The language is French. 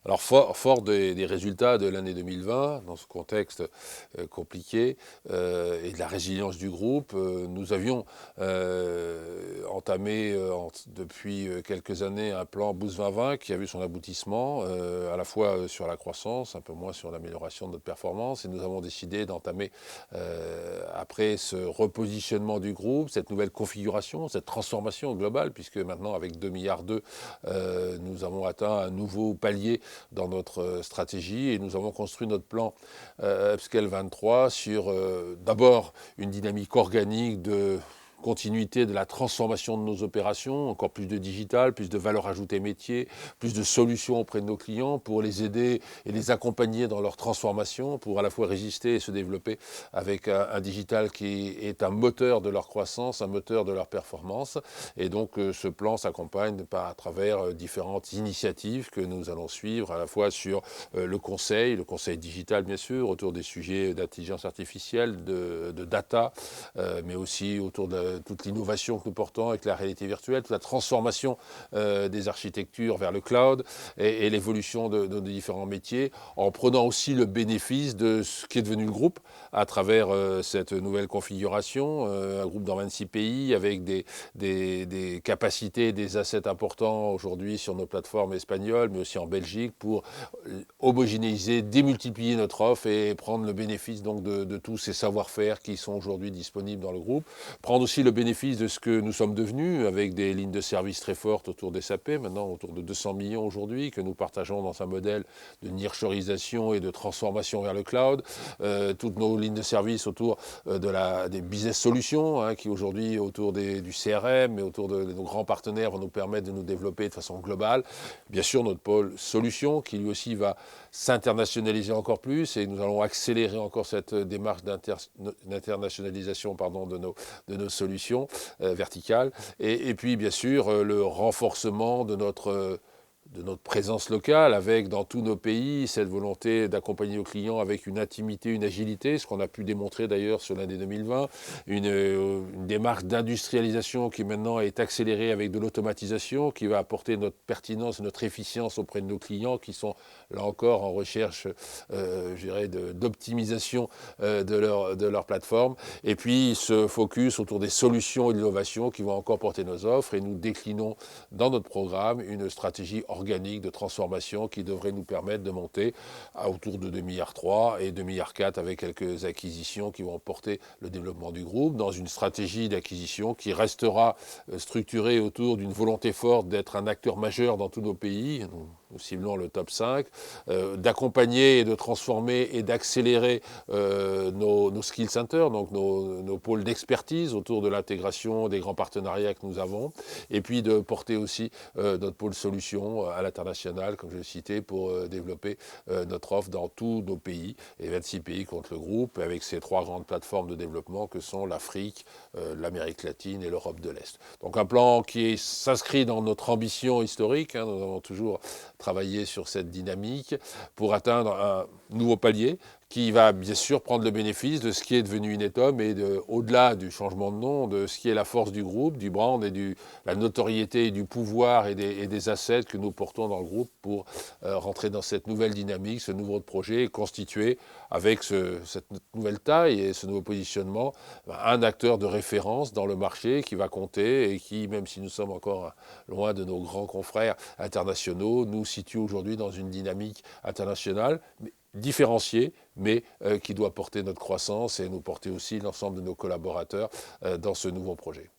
Alors fort des résultats de l'année 2020, dans ce contexte compliqué et de la résilience du groupe, nous avions entamé depuis quelques années un plan Boost 2020 qui a vu son aboutissement, à la fois sur la croissance, un peu moins sur l'amélioration de notre performance, et nous avons décidé d'entamer, après ce repositionnement du groupe, cette nouvelle configuration, cette transformation globale, puisque maintenant avec 2,2 milliards, nous avons atteint un nouveau palier dans notre stratégie et nous avons construit notre plan Upscale 23 sur d'abord une dynamique organique de continuité de la transformation de nos opérations, encore plus de digital, plus de valeur ajoutée métier, plus de solutions auprès de nos clients pour les aider et les accompagner dans leur transformation, pour à la fois résister et se développer avec un digital qui est un moteur de leur croissance, un moteur de leur performance. Et donc ce plan s'accompagne à travers différentes initiatives que nous allons suivre, à la fois sur le conseil digital bien sûr, autour des sujets d'intelligence artificielle, de data, mais aussi autour de toute l'innovation que nous portons avec la réalité virtuelle, toute la transformation des architectures vers le cloud et l'évolution de différents métiers, en prenant aussi le bénéfice de ce qui est devenu le groupe à travers cette nouvelle configuration, un groupe dans 26 pays avec des capacités, des assets importants aujourd'hui sur nos plateformes espagnoles, mais aussi en Belgique, pour homogénéiser, démultiplier notre offre et prendre le bénéfice donc de tous ces savoir-faire qui sont aujourd'hui disponibles dans le groupe. Prendre aussi le bénéfice de ce que nous sommes devenus avec des lignes de service très fortes autour des SAP, maintenant autour de 200 millions aujourd'hui, que nous partageons dans un modèle de nearshorisation et de transformation vers le cloud. Toutes nos lignes de service autour des business solutions, qui aujourd'hui autour du CRM et autour de nos grands partenaires vont nous permettre de nous développer de façon globale. Bien sûr, notre pôle solutions qui lui aussi va s'internationaliser encore plus et nous allons accélérer encore cette démarche d'internationalisation de nos solutions verticales. Et puis, bien sûr, le renforcement de notre présence locale, avec dans tous nos pays cette volonté d'accompagner nos clients avec une intimité, une agilité, ce qu'on a pu démontrer d'ailleurs sur l'année 2020, une démarche d'industrialisation qui maintenant est accélérée avec de l'automatisation, qui va apporter notre pertinence et notre efficience auprès de nos clients qui sont là encore en recherche, je dirais, d'optimisation de leur plateforme. Et puis ce focus autour des solutions et de l'innovation qui vont encore porter nos offres, et nous déclinons dans notre programme une stratégie organique de transformation qui devrait nous permettre de monter à autour de 2,3 milliards et 2,4 milliards avec quelques acquisitions qui vont porter le développement du groupe dans une stratégie d'acquisition qui restera structurée autour d'une volonté forte d'être un acteur majeur dans tous nos pays. Nous ciblons le top 5, d'accompagner et de transformer et d'accélérer nos skill centers, donc nos pôles d'expertise autour de l'intégration des grands partenariats que nous avons, et puis de porter aussi notre pôle solutions à l'international, comme je l'ai cité, pour développer notre offre dans tous nos pays, et 26 pays contre le groupe, avec ces 3 grandes plateformes de développement que sont l'Afrique, l'Amérique latine et l'Europe de l'Est. Donc un plan qui s'inscrit dans notre ambition historique, nous avons toujours travaillé sur cette dynamique pour atteindre un nouveau palier qui va bien sûr prendre le bénéfice de ce qui est devenu Inetum et au-delà du changement de nom, de ce qui est la force du groupe, du brand et la notoriété et du pouvoir et des assets que nous portons dans le groupe pour rentrer dans cette nouvelle dynamique, ce nouveau projet, et constituer avec cette nouvelle taille et ce nouveau positionnement un acteur de référence dans le marché qui va compter et qui, même si nous sommes encore loin de nos grands confrères internationaux, nous situe aujourd'hui dans une dynamique internationale différenciée, mais qui doit porter notre croissance et nous porter aussi l'ensemble de nos collaborateurs dans ce nouveau projet.